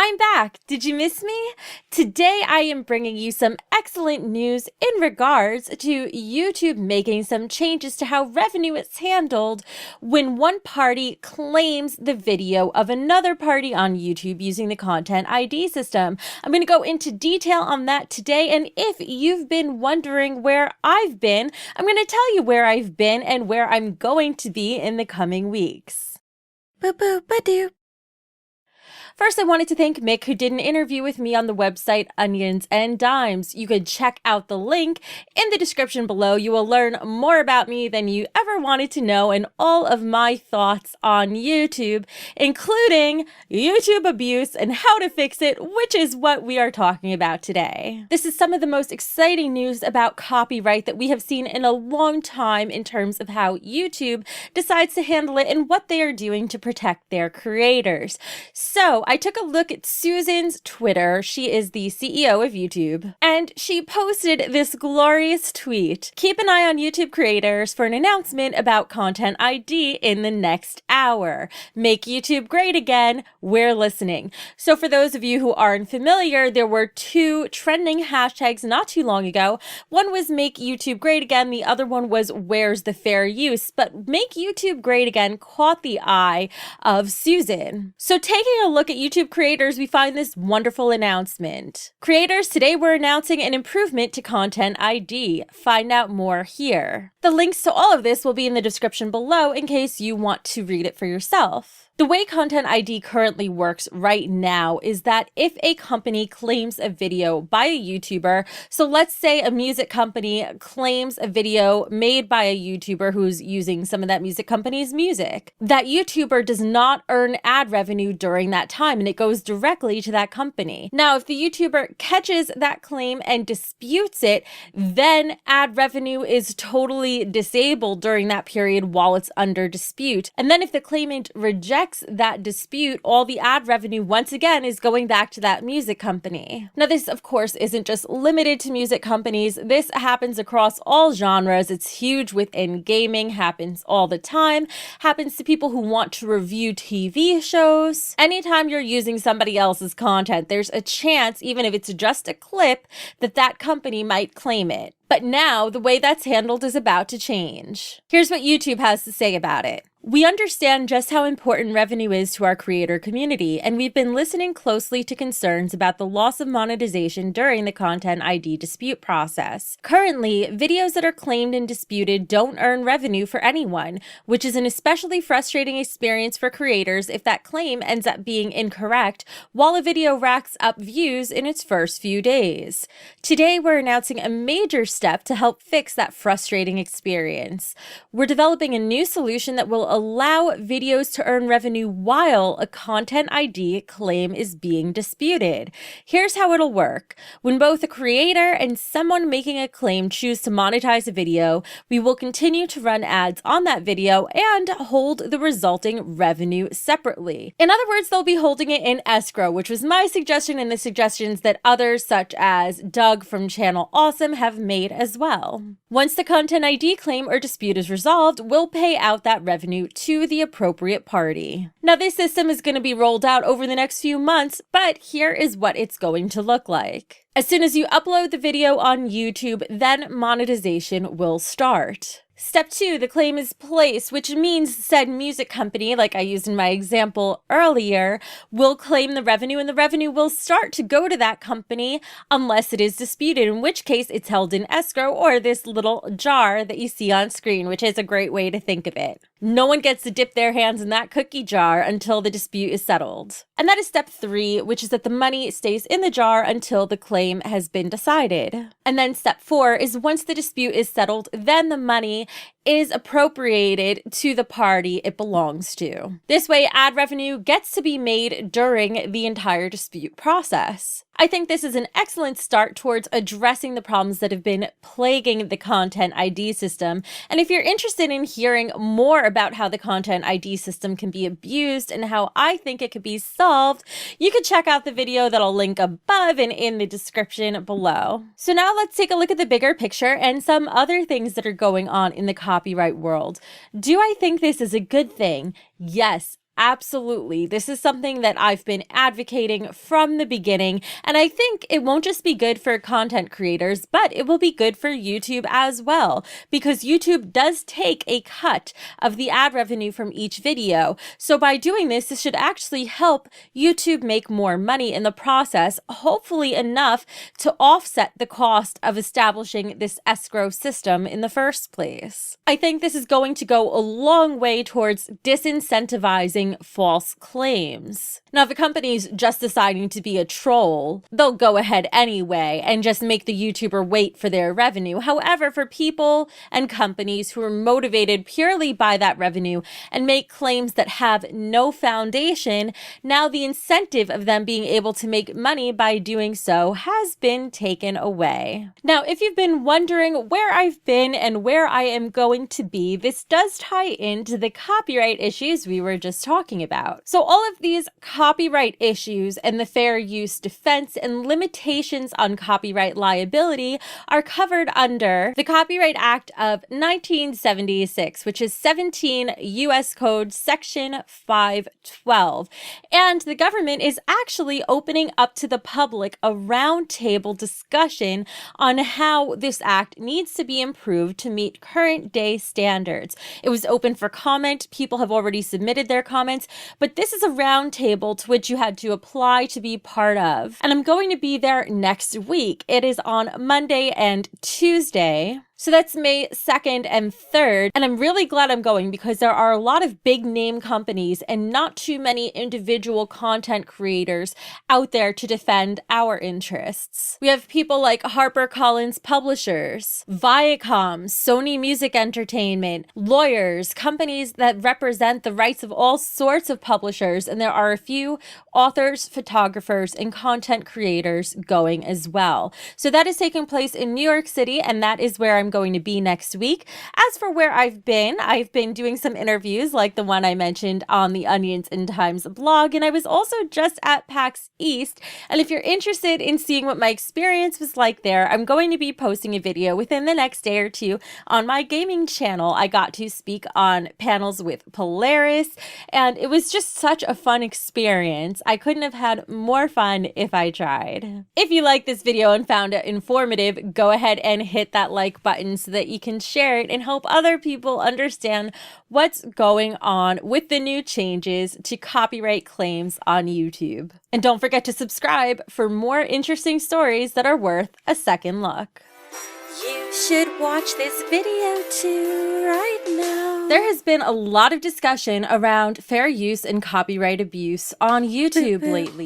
I'm back. Did you miss me? Today I am bringing you some excellent news in regards to YouTube making some changes to how revenue is handled when one party claims the video of another party on YouTube using the Content ID system. I'm going to go into detail on that today, and if you've been wondering where I've been, I'm going to tell you where I've been and where I'm going to be in the coming weeks. Boo-boo-ba-doo. First, I wanted to thank Mick, who did an interview with me on the website Onions and Dimes. You could check out the link in the description below. You will learn more about me than you ever wanted to know and all of my thoughts on YouTube, including YouTube abuse and how to fix it, which is what we are talking about today. This is some of the most exciting news about copyright that we have seen in a long time in terms of how YouTube decides to handle it and what they are doing to protect their creators. So, I took a look at Susan's Twitter. She is the CEO of YouTube, and she posted this glorious tweet. Keep an eye on YouTube creators for an announcement about Content ID in the next hour. Make YouTube great again. We're listening. So for those of you who aren't familiar, there were two trending hashtags not too long ago. One was Make YouTube Great Again. The other one was Where's the Fair Use? But Make YouTube Great Again caught the eye of Susan. So taking a look at YouTube creators, we find this wonderful announcement. Creators, today we're announcing an improvement to Content ID. Find out more here. The links to all of this will be in the description below in case you want to read it for yourself. The way Content ID currently works right now is that if a company claims a video by a YouTuber, so let's say a music company claims a video made by a YouTuber who's using some of that music company's music, that YouTuber does not earn ad revenue during that time and it goes directly to that company. Now, if the YouTuber catches that claim and disputes it, then ad revenue is totally disabled during that period while it's under dispute. And then if the claimant rejects that dispute, all the ad revenue once again is going back to that music company. Now, this of course isn't just limited to music companies. This happens across all genres. It's huge within gaming, happens all the time, happens to people who want to review TV shows. Anytime you're using somebody else's content, there's a chance, even if it's just a clip, that that company might claim it. But now, the way that's handled is about to change. Here's what YouTube has to say about it. We understand just how important revenue is to our creator community, and we've been listening closely to concerns about the loss of monetization during the Content ID dispute process. Currently, videos that are claimed and disputed don't earn revenue for anyone, which is an especially frustrating experience for creators if that claim ends up being incorrect while a video racks up views in its first few days. Today, we're announcing a major step to help fix that frustrating experience. We're developing a new solution that will allow videos to earn revenue while a Content ID claim is being disputed. Here's how it'll work. When both a creator and someone making a claim choose to monetize a video, we will continue to run ads on that video and hold the resulting revenue separately. In other words, they'll be holding it in escrow, which was my suggestion and the suggestions that others such as Doug from Channel Awesome have made as well. Once the Content ID claim or dispute is resolved, we'll pay out that revenue to the appropriate party. Now, this system is going to be rolled out over the next few months, but here is what it's going to look like. As soon as you upload the video on YouTube, then monetization will start. Step 2, the claim is placed, which means said music company, like I used in my example earlier, will claim the revenue, and the revenue will start to go to that company unless it is disputed, in which case it's held in escrow or this little jar that you see on screen, which is a great way to think of it. No one gets to dip their hands in that cookie jar until the dispute is settled. And that is step 3, which is that the money stays in the jar until the claim has been decided. And then step 4 is once the dispute is settled, then the money is appropriated to the party it belongs to. This way, ad revenue gets to be made during the entire dispute process. I think this is an excellent start towards addressing the problems that have been plaguing the Content ID system. And if you're interested in hearing more about how the Content ID system can be abused and how I think it could be solved, you can check out the video that I'll link above and in the description below. So now let's take a look at the bigger picture and some other things that are going on in the copyright world. Do I think this is a good thing? Yes, Absolutely. This is something that I've been advocating from the beginning, and I think it won't just be good for content creators, but it will be good for YouTube as well, because YouTube does take a cut of the ad revenue from each video. So by doing this should actually help YouTube make more money in the process, hopefully enough to offset the cost of establishing this escrow system in the first place. I think this is going to go a long way towards disincentivizing false claims. Now, if a company's just deciding to be a troll, they'll go ahead anyway and just make the YouTuber wait for their revenue. However, for people and companies who are motivated purely by that revenue and make claims that have no foundation, now the incentive of them being able to make money by doing so has been taken away. Now, if you've been wondering where I've been and where I am going to be, this does tie into the copyright issues we were just talking about. So all of these copyright issues and the fair use defense and limitations on copyright liability are covered under the Copyright Act of 1976, which is 17 U.S. Code Section 512. And the government is actually opening up to the public a roundtable discussion on how this act needs to be improved to meet current day standards. It was open for comment. People have already submitted their comments, but this is a roundtable to which you had to apply to be part of. And I'm going to be there next week. It is on Monday and Tuesday. So that's May 2nd and 3rd, and I'm really glad I'm going because there are a lot of big name companies and not too many individual content creators out there to defend our interests. We have people like HarperCollins Publishers, Viacom, Sony Music Entertainment, lawyers, companies that represent the rights of all sorts of publishers, and there are a few authors, photographers, and content creators going as well. So that is taking place in New York City, and that is where I'm going to be next week. As for where I've been doing some interviews like the one I mentioned on the Onions and Times blog, and I was also just at PAX East. And if you're interested in seeing what my experience was like there, I'm going to be posting a video within the next day or two on my gaming channel. I got to speak on panels with Polaris, and it was just such a fun experience. I couldn't have had more fun if I tried. If you liked this video and found it informative, go ahead and hit that like button so that you can share it and help other people understand what's going on with the new changes to copyright claims on YouTube. And don't forget to subscribe for more interesting stories that are worth a second look. You should watch this video too right now. There has been a lot of discussion around fair use and copyright abuse on YouTube lately.